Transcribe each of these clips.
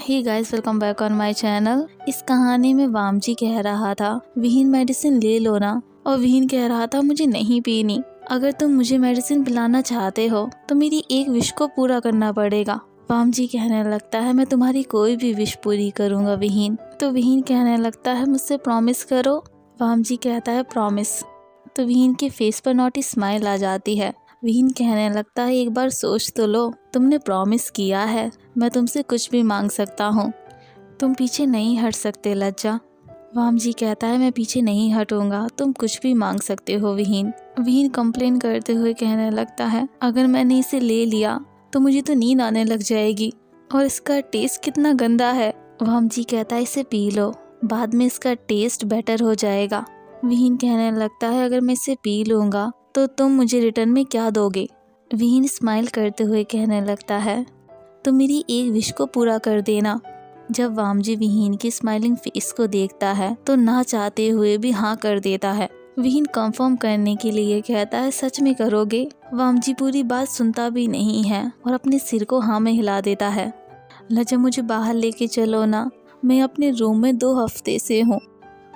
Hey guys, welcome back on my channel. इस कहानी में वामजी कह रहा था विहीन मेडिसिन ले लो ना, और विहीन कह रहा था मुझे नहीं पीनी। अगर तुम मुझे मेडिसिन पिलाना चाहते हो तो मेरी एक विश को पूरा करना पड़ेगा। वामजी कहने लगता है मैं तुम्हारी कोई भी विश पूरी करूंगा विहीन। तो विहीन कहने लगता है मुझसे प्रॉमिस करो। वामजी कहता है प्रॉमिस। तो विहीन के फेस पर नॉटी स्माइल आ जाती है। विहीन कहने लगता है एक बार सोच तो लो, तुमने प्रॉमिस किया है, मैं तुमसे कुछ भी मांग सकता हूँ, तुम पीछे नहीं हट सकते लज्जा। वामजी कहता है मैं पीछे नहीं हटूंगा, तुम कुछ भी मांग सकते हो विहीन। विहीन कंप्लेन करते हुए कहने लगता है अगर मैंने इसे ले लिया तो मुझे तो नींद आने लग जाएगी, और इसका टेस्ट कितना गंदा है। वामजी कहता है इसे पी लो, बाद में इसका टेस्ट बेटर हो जाएगा। विहीन कहने लगता है अगर मैं इसे पी लूँगा तो तुम मुझे रिटर्न में क्या दोगे। विहीन स्माइल करते हुए कहने लगता है तुम मेरी एक विश को पूरा कर देना। जब वामजी विहीन की स्माइलिंग फेस को देखता है तो ना चाहते हुए भी हाँ कर देता है। विहीन कंफर्म करने के लिए कहता है सच में करोगे। वामजी पूरी बात सुनता भी नहीं है और अपने सिर को हाँ में हिला देता है। लज्जा मुझे बाहर लेके चलो ना, मैं अपने रूम में 2 हफ्ते से हूँ।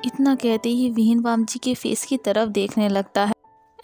इतना कहते ही विहीन वामजी के फेस की तरफ देखने लगता है।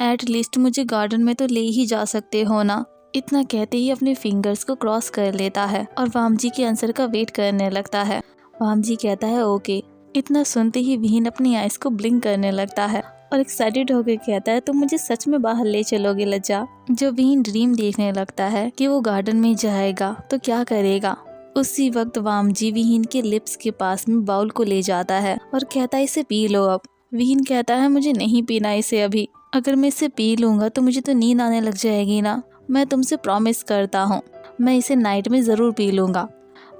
एट लीस्ट मुझे गार्डन में तो ले ही जा सकते हो ना। इतना कहते ही अपने फिंगर्स को क्रॉस कर लेता है और वामजी के आंसर का वेट करने लगता है। वामजी कहता है ओके। इतना सुनते ही विहीन अपनी आइज को ब्लिंक करने लगता है और एक्साइटेड होकर कहता है तुम मुझे सच में बाहर ले चलोगे लज्जा। जब विहीन ड्रीम देखने लगता है कि वो गार्डन में जाएगा तो क्या करेगा, उसी वक्त वामजी विहीन के लिप्स के पास में बाउल को ले जाता है और कहता है इसे पी लो अब। विहीन कहता है मुझे नहीं पीना इसे अभी, अगर मैं इसे पी लूँगा तो मुझे तो नींद आने लग जाएगी ना। मैं तुमसे प्रॉमिस करता हूँ मैं इसे नाइट में ज़रूर पी लूँगा।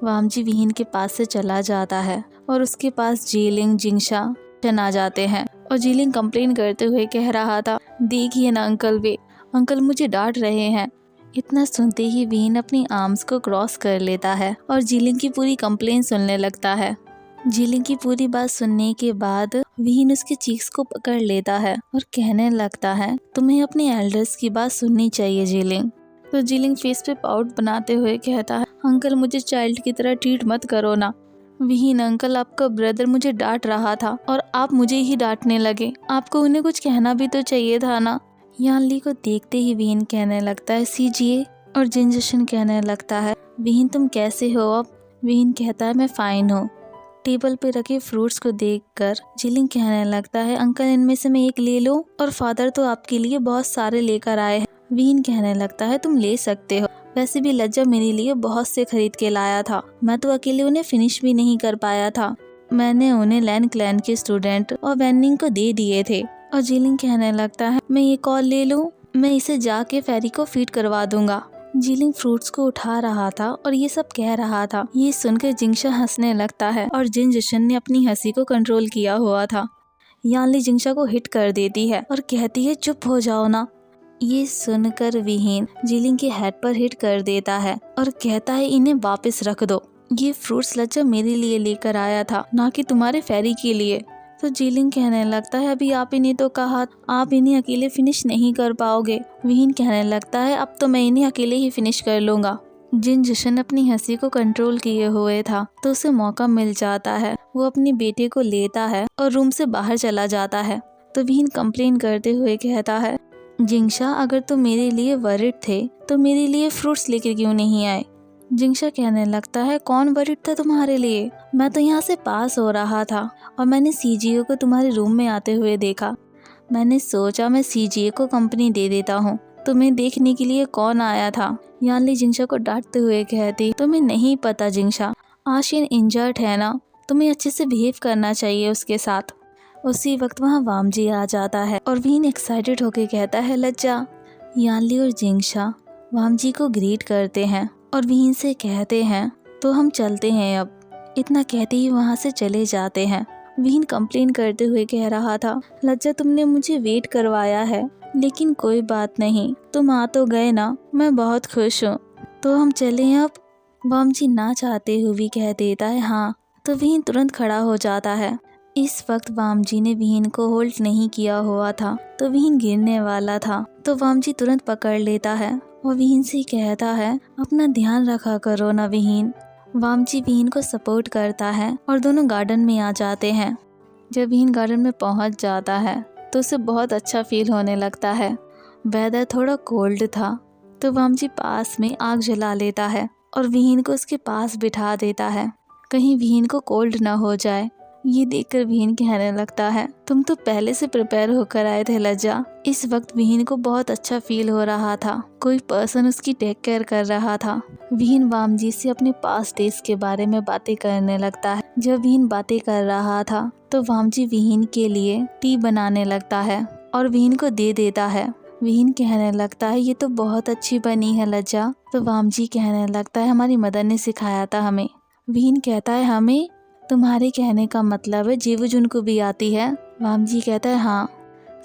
वामजी विहीन के पास से चला जाता है और उसके पास जीलिंग जिंगशा आ जाते हैं और जीलिंग कंप्लेन करते हुए कह रहा था देखिए ना अंकल, वे अंकल मुझे डांट रहे हैं। इतना सुनते ही विहीन अपनी आर्म्स को क्रॉस कर लेता है और जीलिंग की पूरी कंप्लेन सुनने लगता है। जीलिंग की पूरी बात सुनने के बाद विहीन उसके चीक्स को पकड़ लेता है और कहने लगता है तुम्हें अपने एल्डर्स की बात सुननी चाहिए जीलिंग। तो जीलिंग फेस पे पाउट बनाते हुए कहता है अंकल मुझे चाइल्ड की तरह ट्रीट मत करो ना। विहीन अंकल आपका ब्रदर मुझे डांट रहा था और आप मुझे ही डांटने लगे, आपको उन्हें कुछ कहना भी तो चाहिए था ना। यानली को देखते ही विहीन कहने लगता है सीजिए, और जिनजशन कहने लगता है विहीन तुम कैसे हो अब। विहीन कहता है मैं फाइन हूँ। टेबल पे रखे फ्रूट्स को देखकर जीलिंग कहने लगता है अंकल इनमें से मैं एक ले लूं, और फादर तो आपके लिए बहुत सारे लेकर आए हैं। विहीन कहने लगता है तुम ले सकते हो, वैसे भी लज्जा मेरे लिए बहुत से खरीद के लाया था, मैं तो अकेले उन्हें फिनिश भी नहीं कर पाया था, मैंने उन्हें लैन क्लैन के स्टूडेंट और वैनिंग को दे दिए थे। और जीलिंग कहने लगता है मैं एक और ले लूं, मैं इसे जाके फेरी को फीड करवा दूंगा। जीलिंग फ्रूट्स को उठा रहा था और ये सब कह रहा था। ये सुनकर जिंगशा हंसने लगता है और जिनजशन ने अपनी हंसी को कंट्रोल किया हुआ था। यानली जिंगशा को हिट कर देती है और कहती है चुप हो जाओ ना। ये सुनकर विहीन जीलिंग के हेड पर हिट कर देता है और कहता है इन्हें वापस रख दो, ये फ्रूट्स लज्जा मेरे लिए लेकर आया था, ना कि तुम्हारे फेरी के लिए। तो जीलिंग कहने लगता है अभी आप इन्हें तो कहा आप इन्हें अकेले फिनिश नहीं कर पाओगे। विहीन कहने लगता है अब तो मैं इन्हें अकेले ही फिनिश कर लूंगा। जिनजशन अपनी हंसी को कंट्रोल किए हुए था तो उसे मौका मिल जाता है, वो अपने बेटे को लेता है और रूम से बाहर चला जाता है। तो विहीन कंप्लेन करते हुए कहता है जिंगशा अगर तुम मेरे लिए वरिड थे तो मेरे लिए फ्रूट्स लेकर क्यों नहीं आए। जिंगशा कहने लगता है कौन वरिड था तुम्हारे लिए, मैं तो यहाँ से पास हो रहा था और मैंने सीजीओ को तुम्हारे रूम में आते हुए देखा, मैंने सोचा मैं सीजीओ को कंपनी दे देता हूँ, तुम्हें देखने के लिए कौन आया था। यानली जिंगशा को डांटते हुए कहती तुम्हें नहीं पता जिंगशा, आशियन इंजर्ड है ना, तुम्हें अच्छे से बिहेव करना चाहिए उसके साथ। उसी वक्त वहाँ वामजी आ जाता है और विहीन एक्साइटेड होकर कहता है लज्जा। यानली और जिंगशा वामजी को ग्रीट करते हैं और विहीन से कहते हैं तो हम चलते हैं अब। इतना कहते ही वहाँ से चले जाते हैं। विहीन कंप्लेन करते हुए कह रहा था लज्जा तुमने मुझे वेट करवाया है, लेकिन कोई बात नहीं, तुम आ तो गए ना, मैं बहुत खुश हूँ, तो हम चलें अब। वामजी ना चाहते हुए भी कह देता है हाँ। तो विहीन तुरंत खड़ा हो जाता है। इस वक्त वामजी ने विहीन को होल्ड नहीं किया हुआ था तो विहीन गिरने वाला था, तो वामजी तुरंत पकड़ लेता है और विहीन से कहता है अपना ध्यान रखा करो ना विहीन। वामजी विहीन को सपोर्ट करता है और दोनों गार्डन में आ जाते हैं। जब विहीन गार्डन में पहुंच जाता है तो उसे बहुत अच्छा फील होने लगता है। वेदर थोड़ा कोल्ड था तो वामजी पास में आग जला लेता है और विहीन को उसके पास बिठा देता है, कहीं विहीन को कोल्ड ना हो जाए। ये देखकर विहीन कहने लगता है, तुम तो पहले से प्रिपेयर होकर आए थे लज्जा। इस वक्त विहीन को बहुत अच्छा फील हो रहा था, कोई पर्सन उसकी टेक केयर कर रहा था। विहीन वामजी से अपने पास्ट डेज के बारे में बातें करने लगता है। जब विहीन बातें कर रहा था तो वामजी विहीन के लिए टी बनाने लगता है और विहीन को दे देता है। विहीन कहने लगता है, ये तो बहुत अच्छी बनी है लज्जा। तो वामजी कहने लगता है, हमारी मदर ने सिखाया था हमें। विहीन कहता है, हमें? तुम्हारे कहने का मतलब है जीवुज उनको भी आती है? वामजी कहता है, हाँ।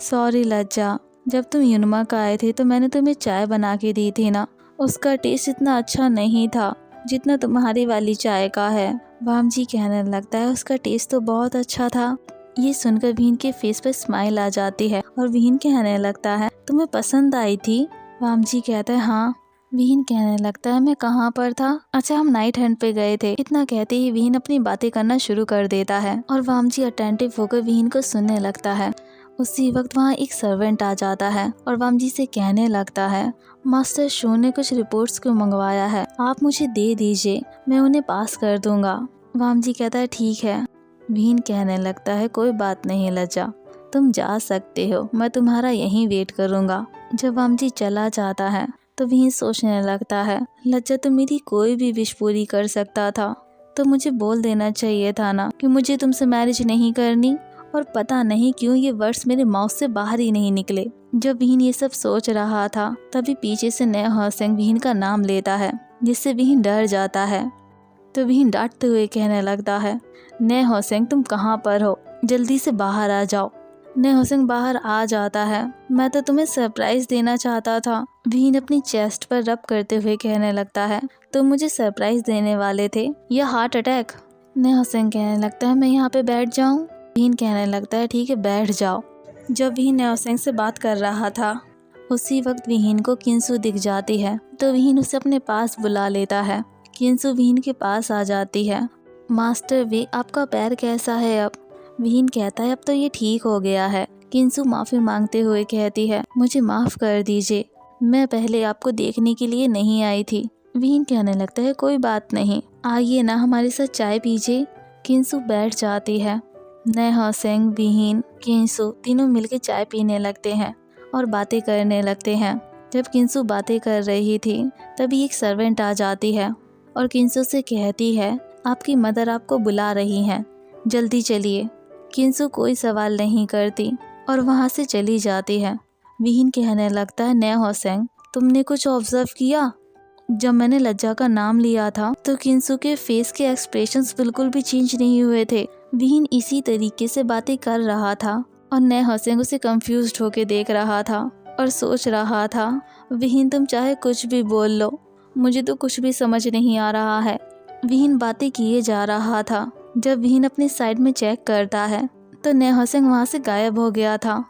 सॉरी लज्जा, जब तुम युनमा आए थे तो मैंने तुम्हें चाय बना के दी थी ना, उसका टेस्ट इतना अच्छा नहीं था जितना तुम्हारी वाली चाय का है। वामजी कहने लगता है, उसका टेस्ट तो बहुत अच्छा था। ये सुनकर विहीन के फेस पर स्माइल आ जाती है और विहीन कहने लगता है, तुम्हें पसंद आई थी? वामजी कहता है, हाँ। विहीन कहने लगता है, मैं कहाँ पर था? अच्छा, हम नाइट हंट पे गए थे। इतना कहते ही विहीन अपनी बातें करना शुरू कर देता है और वामजी अटेंटिव होकर विहीन को सुनने लगता है। उसी वक्त वहाँ एक सर्वेंट आ जाता है और वामजी से कहने लगता है, मास्टर शो ने कुछ रिपोर्ट्स को मंगवाया है, आप मुझे दे दीजिए, मैं उन्हें पास कर दूंगा। वामजी कहता है, ठीक है। विहीन कहने लगता है, कोई बात नहीं लज्जा, तुम जा सकते हो, मैं तुम्हारा यहीं वेट करूंगा। जब वामजी चला जाता है तो विहीन सोचने लगता है, लज्जा तो मेरी कोई भी विश पूरी कर सकता था, तो मुझे बोल देना चाहिए था ना कि मुझे तुमसे मैरिज नहीं करनी। और पता नहीं क्यों ये वर्ड्स मेरे माउथ से बाहर ही नहीं निकले। जब विहीन ये सब सोच रहा था तभी पीछे से नए हॉसेंग विहीन का नाम लेता है, जिससे विहीन डर जाता है। तो विहीन डांटते हुए कहने लगता है, नए हॉसेंग तुम कहाँ पर हो, जल्दी से बाहर आ जाओ। नए हॉसेंग बाहर आ जाता है, मैं तो तुम्हें सरप्राइज देना चाहता था। विहीन अपनी चेस्ट पर रब करते हुए कहने लगता है, तुम मुझे सरप्राइज देने वाले थे या हार्ट अटैक? नए हॉसेंग कहने लगता है, मैं यहाँ पे बैठ जाऊँ? विहीन कहने लगता है, ठीक है, बैठ जाओ। जब विहीन नए हॉसेंग से बात कर रहा था उसी वक्त विहीन को किंसु दिख जाती है, तो विहीन उसे अपने पास बुला लेता है। किंसु विहीन के पास आ जाती है। मास्टर वे, आपका पैर कैसा है अब? विहीन कहता है, अब तो ये ठीक हो गया है। किंसु माफ़ी मांगते हुए कहती है, मुझे माफ़ कर दीजिए, मैं पहले आपको देखने के लिए नहीं आई थी। विहीन कहने लगता है, कोई बात नहीं, आइए ना हमारे साथ चाय पीजिए। किंसु बैठ जाती है। नए हॉसेंग, विहीन, किंसु तीनों मिलकर चाय पीने लगते हैं और बातें करने लगते हैं। जब किंसु बातें कर रही थी तभी एक सर्वेंट आ जाती है और किंसु से कहती है, आपकी मदर आपको बुला रही हैं, जल्दी चलिए। किंसु कोई सवाल नहीं करती और वहाँ से चली जाती है। विहीन कहने लगता है, नए हॉसेंग तुमने कुछ ऑब्जर्व किया? जब मैंने लज्जा का नाम लिया था तो किंसु के फेस के एक्सप्रेशंस बिल्कुल भी चेंज नहीं हुए थे। विहीन इसी तरीके से बातें कर रहा था और नए हॉसेंग उसे कंफ्यूज्ड होके देख रहा था और सोच रहा था, विहीन तुम चाहे कुछ भी बोल लो, मुझे तो कुछ भी समझ नहीं आ रहा है। विहीन बातें किए जा रहा था। जब विहीन अपने साइड में चेक करता है तो नए हॉसेंग वहाँ से गायब हो गया था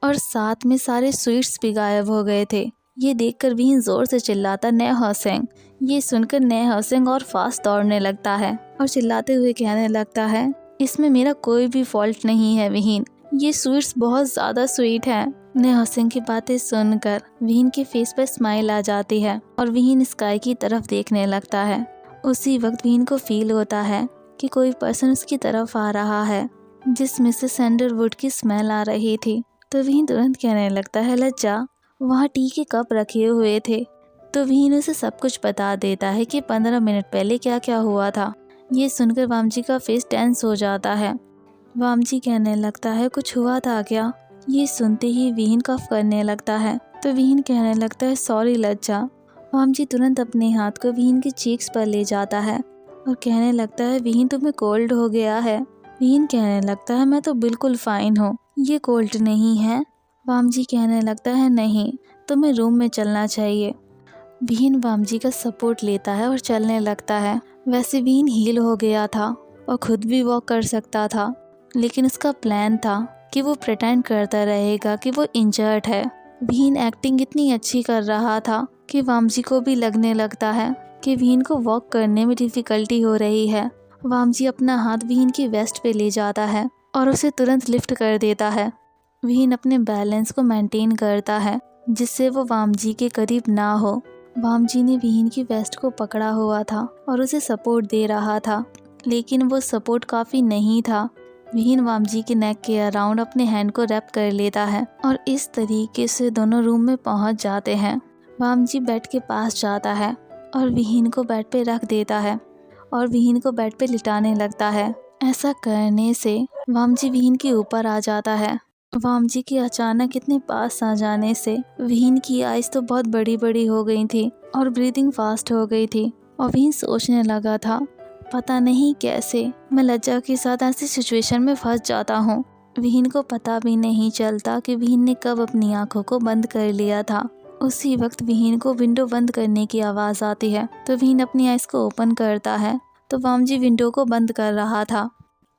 और साथ में सारे स्वीट्स भी गायब हो गए थे। ये देखकर विहीन जोर से चिल्लाता, नए हॉसेंग। ये सुनकर नए हॉसेंग और फास्ट दौड़ने लगता है और चिल्लाते हुए कहने लगता है, इसमें मेरा कोई भी फॉल्ट नहीं है विहीन, ये स्वीट्स बहुत ज़्यादा स्वीट हैं। नए हॉसेंग की बातें सुनकर विहीन के फेस पर स्माइल आ जाती है और विहीन स्काई की तरफ देखने लगता है। उसी वक्त विहीन को फील होता है कि कोई पर्सन उसकी तरफ आ रहा है, जिसमें से सैंडलवुड की स्मेल आ रही थी। तो विहीन तुरंत कहने लगता है, लज्जा वहाँ टी के कप रखे हुए थे। तो विहीन उसे सब कुछ बता देता है कि 15 मिनट पहले क्या क्या हुआ था। ये सुनकर वामजी का फेस टेंस हो जाता है। वामजी कहने लगता है, कुछ हुआ था क्या? ये सुनते ही विहीन कफ करने लगता है। तो विहीन कहने लगता है, सॉरी लज्जा। वामजी तुरंत अपने हाथ को विहीन के चीक्स पर ले जाता है और कहने लगता है, विहीन तुम्हें कोल्ड हो गया है। विहीन कहने लगता है, मैं तो बिल्कुल फाइन हूँ, ये कोल्ड नहीं है। वामजी कहने लगता है, नहीं, तुम्हें रूम में चलना चाहिए। विहीन वामजी का सपोर्ट लेता है और चलने लगता है। वैसे विहीन हील हो गया था और खुद भी वॉक कर सकता था, लेकिन उसका प्लान था कि वो प्रिटेंड करता रहेगा कि वो इंजर्ड है। विहीन एक्टिंग इतनी अच्छी कर रहा था कि वामजी को भी लगने लगता है कि विहीन को वॉक करने में डिफ़िकल्टी हो रही है। वामजी अपना हाथ विहीन की वेस्ट पे ले जाता है और उसे तुरंत लिफ्ट कर देता है। विहीन अपने बैलेंस को मेंटेन करता है जिससे वो वामजी के करीब ना हो। वामजी ने विहीन की वेस्ट को पकड़ा हुआ था और उसे सपोर्ट दे रहा था, लेकिन वो सपोर्ट काफ़ी नहीं था। विहीन वामजी के नेक के अराउंड अपने हैंड को रैप कर लेता है और इस तरीके से दोनों रूम में पहुंच जाते हैं। वामजी बेड के पास जाता है और विहीन को बेड पे रख देता है और विहीन को बेड पे लिटाने लगता है। ऐसा करने से वामजी विहीन के ऊपर आ जाता है। वामजी के अचानक इतने पास आ जाने से विहीन की आइज़ तो बहुत बड़ी बड़ी हो गई थी और ब्रीदिंग फास्ट हो गई थी और विहीन सोचने लगा था, पता नहीं कैसे मैं लज्जा के साथ ऐसी सिचुएशन में फंस जाता हूँ। विहीन को पता भी नहीं चलता कि विहीन ने कब अपनी आंखों को बंद कर लिया था। उसी वक्त विहीन को विंडो बंद करने की आवाज़ आती है तो विहीन अपनी आइज़ को ओपन करता है तो वामजी विंडो को बंद कर रहा था।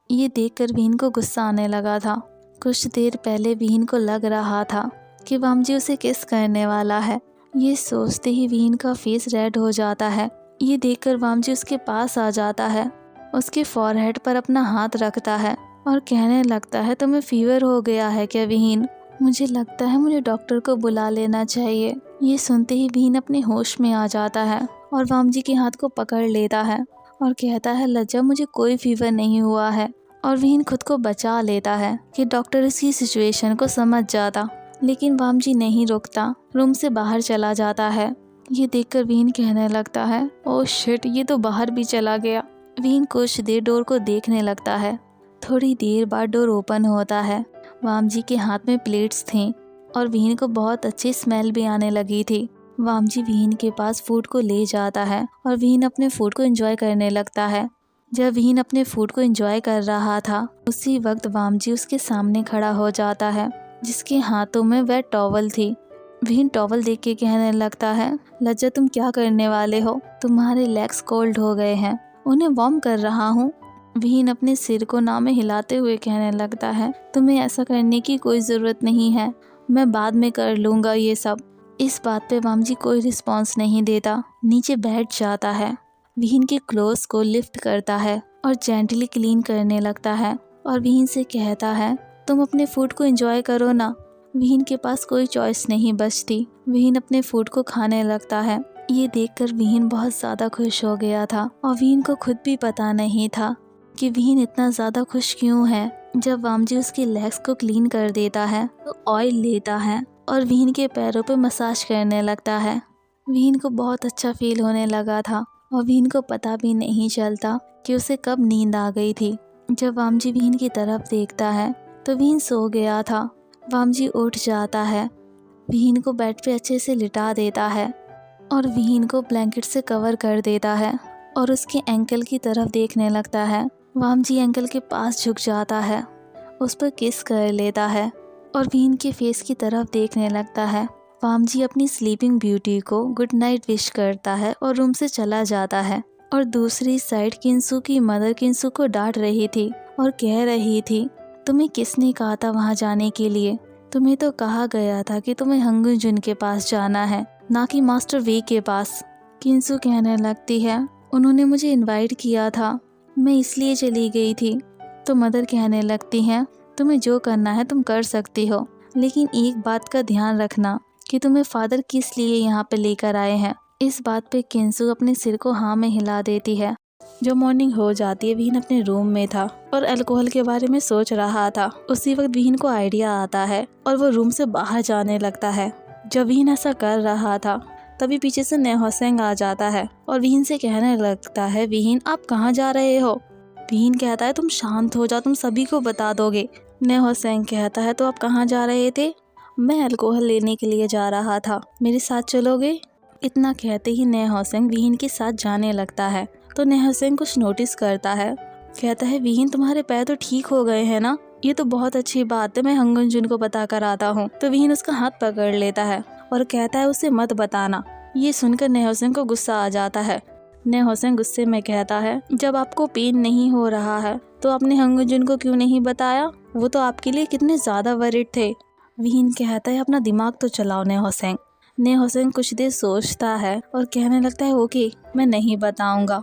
ये देखकर विहीन को गुस्सा आने लगा था। कुछ देर पहले विहीन को लग रहा था कि वामजी उसे किस करने वाला है। ये सोचते ही विहीन का फेस रेड हो जाता है। ये देखकर वामजी उसके पास आ जाता है, उसके फॉरहेड पर अपना हाथ रखता है और कहने लगता है, तुम्हें फीवर हो गया है क्या विहीन? मुझे लगता है मुझे डॉक्टर को बुला लेना चाहिए। ये सुनते ही विहीन अपने होश में आ जाता है और वामजी के हाथ को पकड़ लेता है और कहता है, लज्जा मुझे कोई फीवर नहीं हुआ है। और विहीन खुद को बचा लेता है कि डॉक्टर इसकी सिचुएशन को समझ जाता, लेकिन वामजी नहीं रुकता, रूम से बाहर चला जाता है। ये देखकर विहीन कहने लगता है, ओह शिट, ये तो बाहर भी चला गया। विहीन कुछ देर डोर को देखने लगता है। थोड़ी देर बाद डोर ओपन होता है। वामजी के हाथ में प्लेट्स थीं और विहीन को बहुत अच्छी स्मेल भी आने लगी थी। वामजी विहीन के पास फूड को ले जाता है और विहीन अपने फूड को एंजॉय करने लगता है। जब विहीन अपने फूड को एंजॉय कर रहा था उसी वक्त वामजी उसके सामने खड़ा हो जाता है जिसके हाथों में वेट टॉवल थी। विहीन टॉवल देख के कहने लगता है, लज्जा तुम क्या करने वाले हो? तुम्हारे लेग्स कोल्ड हो गए हैं, उन्हें वार्म कर रहा हूँ। विहीन अपने सिर को ना में हिलाते हुए कहने लगता है, तुम्हें ऐसा करने की कोई ज़रूरत नहीं है, मैं बाद में कर लूँगा ये सब। इस बात पे वामजी कोई रिस्पॉन्स नहीं देता, नीचे बैठ जाता है। विहीन के क्लोथ्स को लिफ्ट करता है और जेंटली क्लीन करने लगता है और विहीन से कहता है, तुम अपने फूड को एंजॉय करो ना। विहीन के पास कोई चॉइस नहीं बचती। विहीन अपने फूड को खाने लगता है। ये देखकर विहीन बहुत ज़्यादा खुश हो गया था और विहीन को खुद भी पता नहीं था कि विहीन इतना ज़्यादा खुश क्यों है। जब वामजी उसकी लेग्स को क्लीन कर देता है तो ऑयल लेता है और विहीन के पैरों पे मसाज करने लगता है। विहीन को बहुत अच्छा फील होने लगा था और विहीन को पता भी नहीं चलता कि उसे कब नींद आ गई थी। जब वामजी विहीन की तरफ देखता है तो विहीन सो गया था। वामजी उठ जाता है, विहीन को बेड पे अच्छे से लिटा देता है और विहीन को ब्लैंकेट से कवर कर देता है और उसके एंकल की तरफ देखने लगता है। वामजी एंकल के पास झुक जाता है, उस पर किस कर लेता है और विहीन के फेस की तरफ देखने लगता है। वामजी अपनी स्लीपिंग ब्यूटी को गुड नाइट विश करता है और रूम से चला जाता है। और दूसरी साइड किंसू की मदर किंसू को डांट रही थी और कह रही थी, तुम्हें किसने कहा था वहाँ जाने के लिए? तुम्हें तो कहा गया था कि तुम्हें हंगुन जुन के पास जाना है, ना कि मास्टर वे के पास। किंसू कहने लगती है, उन्होंने मुझे इनवाइट किया था, मैं इसलिए चली गई थी। तो मदर कहने लगती हैं, तुम्हें जो करना है तुम कर सकती हो, लेकिन एक बात का ध्यान रखना कि तुम्हें फादर किस लिए यहाँ पे लेकर आए हैं। इस बात पे किंसू अपने सिर को हाँ में हिला देती है। जो मॉर्निंग हो जाती है, विहीन अपने रूम में था और अल्कोहल के बारे में सोच रहा था। उसी वक्त विहीन को आइडिया आता है और वो रूम से बाहर जाने लगता है। जब विहीन ऐसा कर रहा था तभी पीछे से नेहोसेंग आ जाता है और विहीन से कहने लगता है, विहीन आप कहाँ जा रहे हो? विहीन कहता है, तुम शांत हो जाओ, तुम सभी को बता दोगे। नेहोसेंग कहता है, तो आप कहाँ जा रहे थे? मैं अल्कोहल लेने के लिए जा रहा था, मेरे साथ चलोगे? इतना कहते ही नेहोसेंग विहीन के साथ जाने लगता है। तो नेहोसेंग कुछ नोटिस करता है, कहता है, विहीन तुम्हारे पैर तो ठीक हो गए हैं ना? ये तो बहुत अच्छी बात है, मैं हंगुन जुन को बता कर आता हूँ। तो विहीन उसका हाथ पकड़ लेता है और कहता है, उसे मत बताना। ये सुनकर नेहोसेंग को गुस्सा आ जाता है। नेहोसेंग गुस्से में कहता है, जब आपको पेन नहीं हो रहा है तो आपने हंगुन जुन को क्यों नहीं बताया? वो तो आपके लिए कितने ज़्यादा वरिड थे। विहीन कहता है, अपना दिमाग तो चलाओ नेहोसेंग, ने हुसैन कुछ देर सोचता है और कहने लगता है ओके, मैं नहीं बताऊंगा।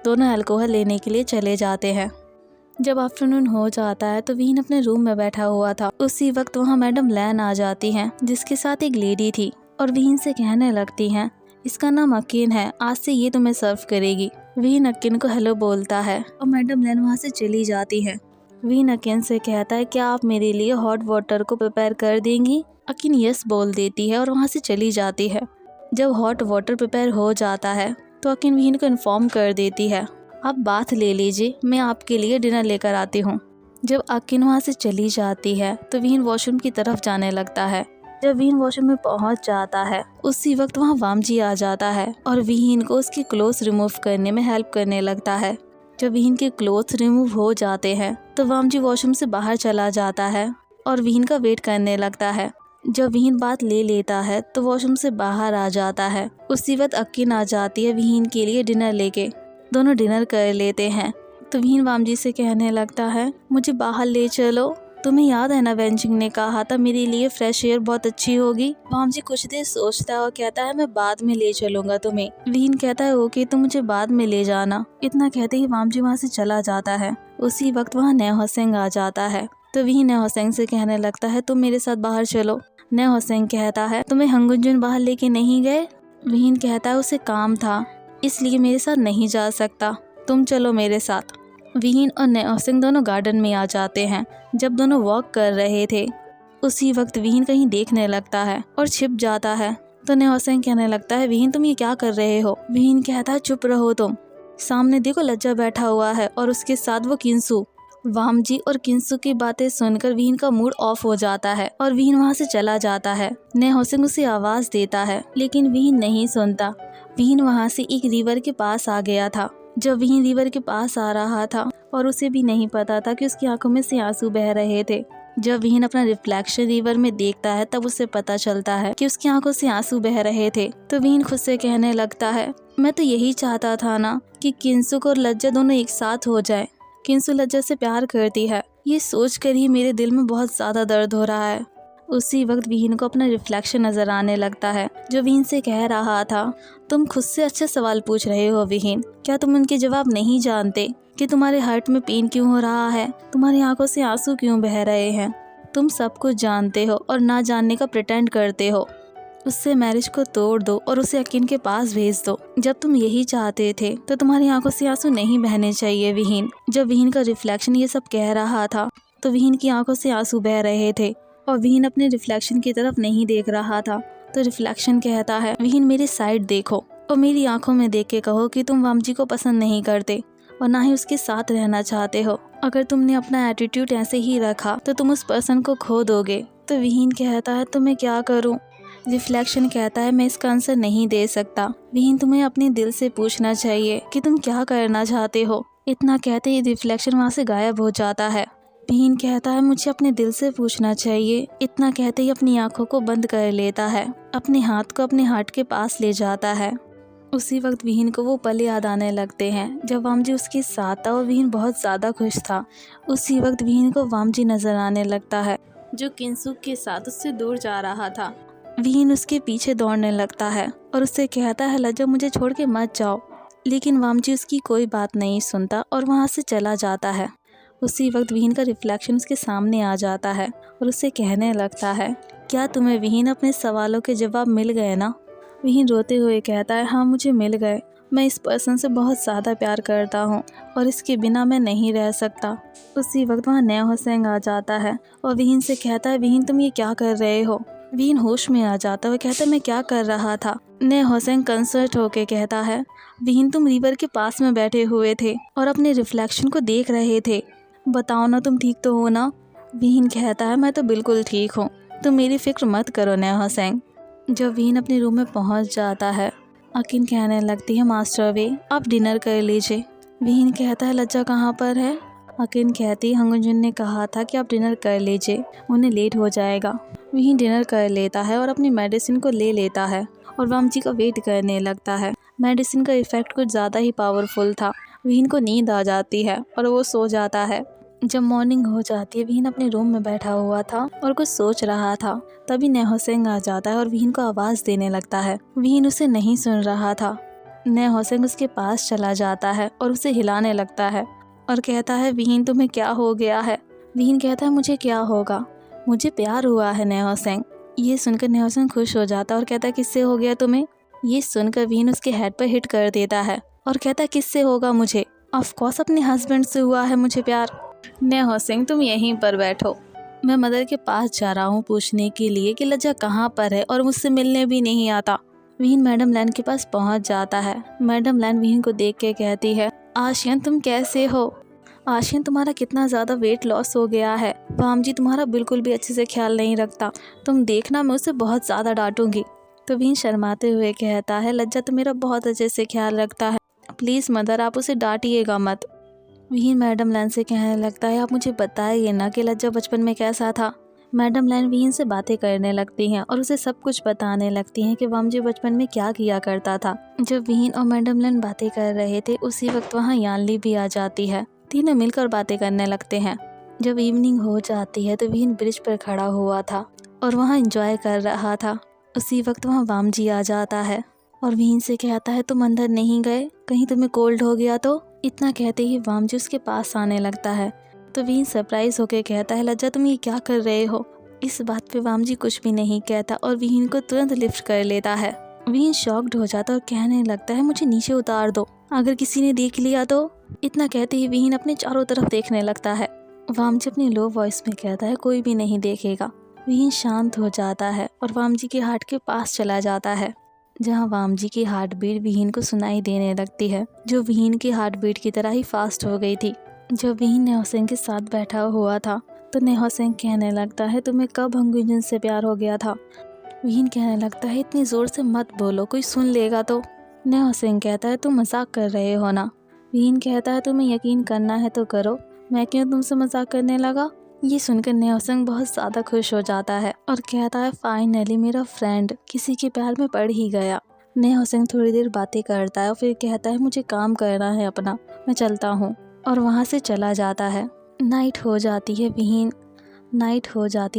दोनों अल्कोहल लेने के लिए चले जाते हैं। जब आफ्टरनून हो जाता है तो विहीन अपने रूम में बैठा हुआ था। उसी वक्त वहाँ मैडम लैन आ जाती हैं, जिसके साथ एक लेडी थी, और विहीन से कहने लगती हैं इसका नाम अकीन है, आज से ये तुम्हें सर्व करेगी। विहीन अकीन को हेलो बोलता है और मैडम लैन वहाँ से चली जाती है। विहीन अकीन से कहता है क्या आप मेरे लिए हॉट वाटर को प्रिपेयर कर देंगी। अकीन यस बोल देती है और वहाँ से चली जाती है। जब हॉट वाटर प्रिपेयर हो जाता है तो अकीन विहीन को इन्फॉर्म कर देती है आप बाथ ले लीजिए, मैं आपके लिए डिनर लेकर आती हूँ। जब अकीन वहाँ से चली जाती है तो विहीन वॉशरूम की तरफ जाने लगता है। जब विहीन वॉशरूम में पहुँच जाता है उसी वक्त वहाँ वामजी आ जाता है और विहीन को उसके क्लोथ्स रिमूव करने में हेल्प करने लगता है। जब विहीन के क्लोथ्स रिमूव हो जाते हैं तो वामजी वॉशरूम से बाहर चला जाता है और विहीन का वेट करने लगता है। जब विहीन बात ले लेता है तो वॉशरूम से बाहर आ जाता है। उसी वक्त अकीन आ जाती है विहीन के लिए डिनर लेके। दोनों डिनर कर लेते हैं तो विहीन वामजी से कहने लगता है मुझे बाहर ले चलो, तुम्हें याद है ना वेंचिंग ने कहा था मेरे लिए फ्रेश एयर बहुत अच्छी होगी। वामजी कुछ देर सोचता है और कहता है मैं बाद में ले चलूंगा तुम्हें। विहीन कहता है ओके, तुम मुझे बाद में ले जाना। इतना कहते ही वामजी वहाँ से चला जाता है। उसी वक्त वहाँ नए हुसैन आ जाता है तो विहीन नए हुसैन से कहने लगता है तुम मेरे साथ बाहर चलो। नए हुसैन कहता है तुम्हें हंगुंजुन बाहर लेके नहीं गए। विहीन कहता है उसे काम था इसलिए मेरे साथ नहीं जा सकता, तुम चलो मेरे साथ। विहीन और नए हुसैन दोनों गार्डन में आ जाते हैं। जब दोनों वॉक कर रहे थे उसी वक्त विहीन कहीं देखने लगता है और छिप जाता है तो नए हुसैन कहने लगता है विहीन तुम ये क्या कर रहे हो। विहीन कहता है चुप रहो तुम, सामने देखो लज्जा बैठा हुआ है और उसके साथ वो किंसु। वामजी और किंसु की बातें सुनकर विहीन का मूड ऑफ हो जाता है और विहीन वहाँ से चला जाता है। नए हुसैन उसे आवाज देता है लेकिन विहीन नहीं सुनता। विहीन वहाँ से एक रिवर के पास आ गया था। जब विहीन रिवर के पास आ रहा था और उसे भी नहीं पता था कि उसकी आंखों में से आंसू बह रहे थे। जब विहीन अपना रिफ्लेक्शन रिवर में देखता है तब उसे पता चलता है कि उसकी आंखों से आंसू बह रहे थे। तो विहीन खुद से कहने लगता है मैं तो यही चाहता था ना कि किंसुक और लज्जा दोनों एक साथ हो जाए। किंसु लज्जा से प्यार करती है, ये सोचकर ही मेरे दिल में बहुत ज्यादा दर्द हो रहा है। उसी वक्त विहीन को अपना रिफ्लेक्शन नजर आने लगता है जो विहीन से कह रहा था तुम खुद से अच्छे सवाल पूछ रहे हो विहीन, क्या तुम उनके जवाब नहीं जानते कि तुम्हारे हार्ट में पेन क्यों हो रहा है, तुम्हारी आंखों से आंसू क्यों बह रहे हैं। तुम सब कुछ जानते हो और ना जानने का प्रिटेंड करते हो। उससे मैरिज को तोड़ दो और उसे अकीन के पास भेज दो। जब तुम यही चाहते थे तो तुम्हारी आंखों से आंसू नहीं बहने चाहिए विहीन। जब विहीन का रिफ्लेक्शन ये सब कह रहा था तो विहीन की आंखों से आंसू बह रहे थे और विहीन अपने रिफ्लेक्शन की तरफ नहीं देख रहा था। तो रिफ्लेक्शन कहता है विहीन मेरी साइड देखो और मेरी आंखों में देख के कहो कि तुम वामजी को पसंद नहीं करते और ना ही उसके साथ रहना चाहते हो। अगर तुमने अपना एटीट्यूड ऐसे ही रखा तो तुम उस पर्सन को खो दोगे। तो विहीन कहता है तो मैं क्या करूं। रिफ्लेक्शन कहता है मैं इसका आंसर नहीं दे सकता विहीन, तुम्हें अपने दिल से पूछना चाहिए कि तुम क्या करना चाहते हो। इतना कहते ही रिफ्लेक्शन वहाँ से गायब हो जाता है। विहीन कहता है मुझे अपने दिल से पूछना चाहिए। इतना कहते ही अपनी आंखों को बंद कर लेता है, अपने हाथ को अपने हार्ट के पास ले जाता है। उसी वक्त विहीन को वो पल याद आने लगते हैं जब वामजी उसके साथ था और विहीन बहुत ज़्यादा खुश था। उसी वक्त विहीन को वामजी नजर आने लगता है जो किंसुक के साथ उससे दूर जा रहा था। विहीन उसके पीछे दौड़ने लगता है और उससे कहता है लज्जा मुझे छोड़ के मत जाओ, लेकिन वामजी उसकी कोई बात नहीं सुनता और वहाँ से चला जाता है। उसी वक्त विहीन का रिफ्लेक्शन उसके सामने आ जाता है और उससे कहने लगता है क्या तुम्हें विहीन अपने सवालों के जवाब मिल गए ना। विहीन रोते हुए कहता है हाँ मुझे मिल गए, मैं इस पर्सन से बहुत ज़्यादा प्यार करता हूँ और इसके बिना मैं नहीं रह सकता। उसी वक्त वहाँ नया हुसैन आ जाता है और विहीन से कहता है विहीन तुम ये क्या कर रहे हो। विहीन होश में आ जाता है, कहता है मैं क्या कर रहा था। नया हुसैन कंसर्ट होके कहता है विहीन तुम रिवर के पास में बैठे हुए थे और अपने रिफ्लेक्शन को देख रहे थे, बताओ ना तुम ठीक तो हो ना। विहीन कहता है मैं तो बिल्कुल ठीक हूँ, तुम मेरी फिक्र मत करो नया हुसैन। जब विहीन अपने रूम में पहुँच जाता है अकीन कहने लगती है मास्टर वे आप डिनर कर लीजिए। विहीन कहता है लज्जा कहाँ पर है। अकीन कहती हंगुंजुन ने कहा था कि आप डिनर कर लीजिए, उन्हें लेट हो जाएगा। विहीन डिनर कर लेता है और अपनी मेडिसिन को ले लेता है और वामजी का वेट करने लगता है। मेडिसिन का इफेक्ट कुछ ज़्यादा ही पावरफुल था। विहीन को नींद आ जाती है और वो सो जाता है। जब मॉर्निंग हो जाती है, विहीन अपने रूम में बैठा हुआ था और कुछ सोच रहा था। तभी नेहोसेंग आ जाता है और विहीन को आवाज देने लगता है। विहीन उसे नहीं सुन रहा था। नेहोसेंग उसके पास चला जाता है और उसे हिलाने लगता है और कहता है, विहीन तुम्हें क्या हो गया है? विहीन कहता है, मुझे क्या होगा, मुझे प्यार हुआ है नेहोसेंग। ये सुनकर नेहोसेंग खुश हो जाता है और कहता है, किससे हो गया तुम्हें? ये सुनकर विहीन उसके हेड पर हिट कर देता है और कहता है, किससे होगा मुझे? ऑफ कोर्स अपने हस्बैंड से हुआ है मुझे प्यार। नेहोसेंग तुम यहीं पर बैठो, मैं मदर के पास जा रहा हूँ पूछने के लिए कि लज्जा कहाँ पर है और मुझसे मिलने भी नहीं आता। विहीन मैडम लैन के पास पहुँच जाता है। मैडम लैन विहीन को देख के कहती है, आशियन तुम कैसे हो? आशियन तुम्हारा कितना ज़्यादा वेट लॉस हो गया है। वामजी तुम्हारा बिल्कुल भी अच्छे से ख्याल नहीं रखता, तुम देखना मैं उसे बहुत ज़्यादा डांटूंगी। तो विहीन शर्माते हुए कहता है, लज्जा तो मेरा बहुत अच्छे से ख्याल रखता है, प्लीज़ मदर आप उसे डांटिएगा मत। विहीन मैडम लैन से कहने लगता है, आप मुझे बताइए ना कि लज्जा बचपन में कैसा था। मैडम लैन विहीन से बातें करने लगती हैं और उसे सब कुछ बताने लगती हैं कि वामजी बचपन में क्या किया करता था। जब विहीन और मैडम लैन बातें कर रहे थे, उसी वक्त वहाँ यानली भी आ जाती है। तीनों मिलकर बातें करने लगते हैं। जब इवनिंग हो जाती है तो विहीन ब्रिज पर खड़ा हुआ था और वहाँ एंजॉय कर रहा था। उसी वक्त वहाँ वामजी आ जाता है और विहीन से कहता है, तुम अंदर नहीं गए, कहीं तुम्हें कोल्ड हो गया तो? इतना कहते ही वामजी उसके पास आने लगता है। तो विहीन सरप्राइज होकर कहता है, लज्जा तुम ये क्या कर रहे हो? इस बात पे वामजी कुछ भी नहीं कहता और विहीन को तुरंत लिफ्ट कर लेता है। विहीन शॉक्ड हो जाता और कहने लगता है, मुझे नीचे उतार दो, अगर किसी ने देख लिया तो? इतना कहते ही विहीन अपने चारों तरफ देखने लगता है। वामजी अपनी लो वॉइस में कहता है, कोई भी नहीं देखेगा। विहीन शांत हो जाता है और वामजी के हार्ट के पास चला जाता है, जहाँ वामजी की हार्ट बीट विहीन को सुनाई देने लगती है, जो विहीन की हार्ट बीट की तरह ही फास्ट हो गई थी। जब विहीन नेहोसेंग के साथ बैठा हुआ था तो नेहोसेंग कहने लगता है, तुम्हें कब हंगुजन से प्यार हो गया था? विहीन कहने लगता है, इतनी ज़ोर से मत बोलो, कोई सुन लेगा तो। नेहोसेंग कहता है, तुम मजाक कर रहे हो ना? विहीन कहता है, तुम्हें यकीन करना है तो करो, मैं क्यों तुमसे मजाक करने लगा? ये सुनकर नेहोसेंग बहुत ज़्यादा खुश हो जाता है और कहता है, फाइनली मेरा फ्रेंड किसी के प्यार में पड़ ही गया। नेहोसेंग थोड़ी देर बातें करता है और फिर कहता है, मुझे काम करना है अपना, मैं चलता हूँ, और वहाँ से चला जाता है। नाइट हो जाती है।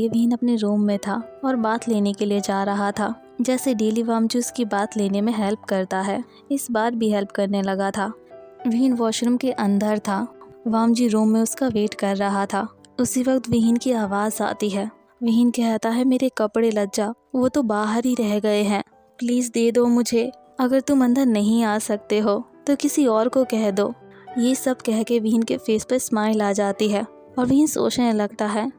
विहीन अपने रूम में था और बात लेने के लिए जा रहा था। जैसे डेली वामजी उसकी बात लेने में हेल्प करता है, इस बार भी हेल्प करने लगा था। विहीन वॉशरूम के अंदर था, वामजी रूम में उसका वेट कर रहा था। उसी वक्त विहीन की आवाज़ आती है। विहीन कहता है, मेरे कपड़े लज्जा, वो तो बाहर ही रह गए हैं, प्लीज़ दे दो मुझे। अगर तुम अंदर नहीं आ सकते हो तो किसी और को कह दो। ये सब कह के विहीन के फेस पर स्माइल आ जाती है और विहीन सोचने लगता है,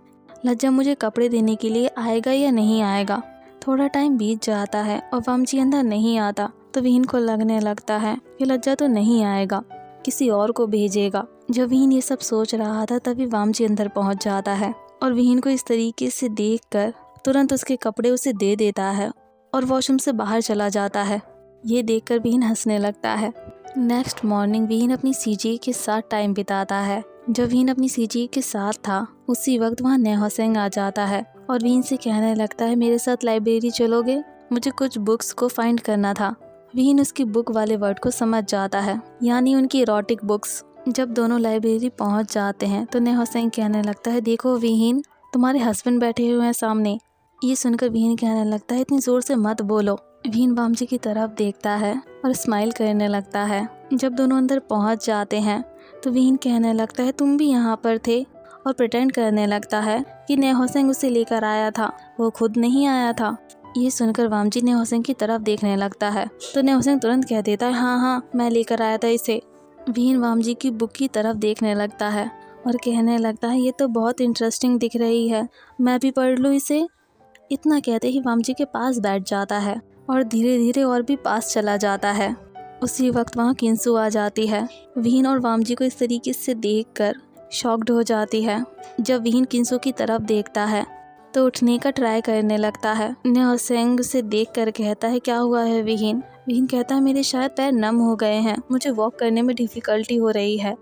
लज्जा मुझे कपड़े देने के लिए आएगा या नहीं आएगा। थोड़ा टाइम बीत जाता है और वामजी अंदर नहीं आता तो विहीन को लगने लगता है कि लज्जा तो नहीं आएगा, किसी और को भेजेगा। जब विहीन ये सब सोच रहा था तभी वामजी अंदर पहुंच जाता है और विहीन को इस तरीके से देखकर तुरंत उसके कपड़े उसे दे देता है और वॉशरूम से बाहर चला जाता है। ये देखकर विहीन हंसने लगता है। नेक्स्ट मॉर्निंग विहीन अपनी सीजी के साथ टाइम बिताता है। जब विहीन अपनी सीजी के साथ था उसी वक्त वहाँ नेहोसेंग आ जाता है और विहीन से कहने लगता है, मेरे साथ लाइब्रेरी चलोगे, मुझे कुछ बुक्स को फाइंड करना था। विहीन उसकी बुक वाले वर्ड को समझ जाता है, यानी उनकी इरोटिक बुक्स। जब दोनों लाइब्रेरी पहुंच जाते हैं तो नेहोसेंग कहने लगता है, देखो विहीन, तुम्हारे हस्बैंड बैठे हुए हैं सामने। ये सुनकर विहीन कहने लगता है, इतनी ज़ोर से मत बोलो। विहीन वामजी की तरफ देखता है और स्माइल करने लगता है। जब दोनों अंदर पहुंच जाते हैं तो विहीन कहने लगता है, तुम भी यहाँ पर थे, और प्रिटेंड करने लगता है कि नेहोसेंग उसे लेकर आया था, वो खुद नहीं आया था। ये सुनकर वामजी नेहोसेंग की तरफ देखने लगता है तो नेहोसेंग तुरंत कह देता है, हाँ मैं लेकर आया था इसे। विहीन वामजी की बुक की तरफ देखने लगता है और कहने लगता है, ये तो बहुत इंटरेस्टिंग दिख रही है, मैं भी पढ़ लूँ इसे। इतना कहते ही वामजी के पास बैठ जाता है और धीरे धीरे और भी पास चला जाता है। उसी वक्त वहाँ किंसू आ जाती है। विहीन और वामजी को इस तरीके से देखकर शॉक्ड हो जाती है। जब विहीन किंसू की तरफ देखता है तो उठने का ट्राई करने लगता है। नेहोसेंग उसे देखकर कहता है, क्या हुआ है विहीन? विहीन कहता है, मेरे शायद पैर नम हो गए हैं, मुझे वॉक करने में डिफ़िकल्टी हो रही है।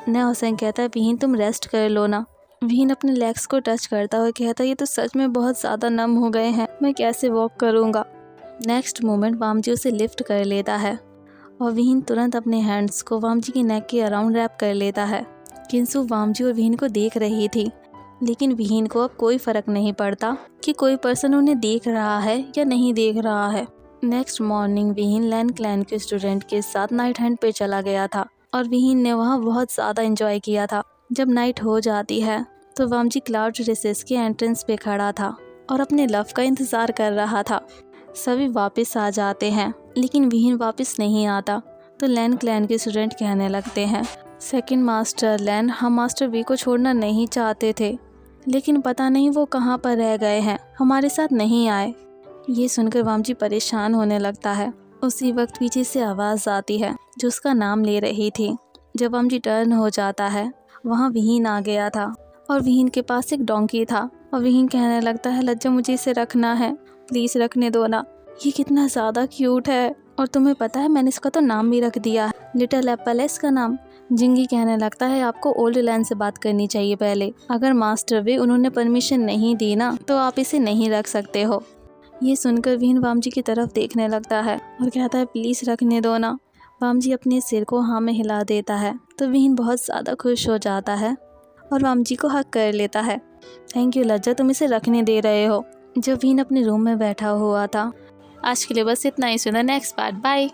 नेहोसेंग कहता है, विहीन तुम रेस्ट कर लो ना। विहीन अपने लेग्स को टच करता हुआ कहता है, ये तो सच में बहुत ज़्यादा नम हो गए हैं, मैं कैसे वॉक करूँगा। नेक्स्ट मोमेंट वामजी उसे लिफ्ट कर लेता है और विहीन तुरंत अपने हैंड्स को वामजी की नेक के अराउंड रैप कर लेता है किंसु वामजी और विहीन को देख रही थी, लेकिन विहीन को अब कोई फर्क नहीं पड़ता कि कोई पर्सन उन्हें देख रहा है या नहीं देख रहा है। नेक्स्ट मॉर्निंग विहीन लैन क्लैन के स्टूडेंट के साथ नाइट हंट पे चला गया था और विहीन ने वहाँ बहुत ज़्यादा एंजॉय किया था। जब नाइट हो जाती है तो वामजी क्लाउड रिसेस के एंट्रेंस पे खड़ा था और अपने लव का इंतज़ार कर रहा था। सभी वापस आ जाते हैं लेकिन विहीन वापस नहीं आता, तो लैन क्लैन के स्टूडेंट कहने लगते हैं, सेकंड मास्टर लैन, हम मास्टर वी को छोड़ना नहीं चाहते थे, लेकिन पता नहीं वो कहाँ पर रह गए हैं, हमारे साथ नहीं आए। ये सुनकर वामजी परेशान होने लगता है। उसी वक्त पीछे से आवाज़ आती है जो उसका नाम ले रही थी। जब वामजी टर्न हो जाता है, वहाँ विहीन आ गया था और विहीन के पास एक डोंकी था और विहीन कहने लगता है, लज्जा मुझे इसे रखना है, प्लीज़ रखने दो ना, ये कितना ज़्यादा क्यूट है और तुम्हें पता है मैंने इसका तो नाम भी रख दिया है, लिटिल एप्पल है इसका नाम। जिंगी कहने लगता है, आपको ओल्ड लैन से बात करनी चाहिए पहले, अगर मास्टर वे उन्होंने परमिशन नहीं दी ना तो आप इसे नहीं रख सकते हो। ये सुनकर विहीन वामजी की तरफ देखने लगता है और कहता है, प्लीज़ रखने दो ना। वामजी अपने सिर को हाँ में हिला देता है तो विहीन बहुत ज़्यादा खुश हो जाता है और वामजी को हक कर लेता है। थैंक यू लज्जा, तुम इसे रखने दे रहे हो। जब विहीन अपने रूम में बैठा हुआ था। आज के लिए बस इतना ही, सुना नेक्स्ट पार्ट, बाय।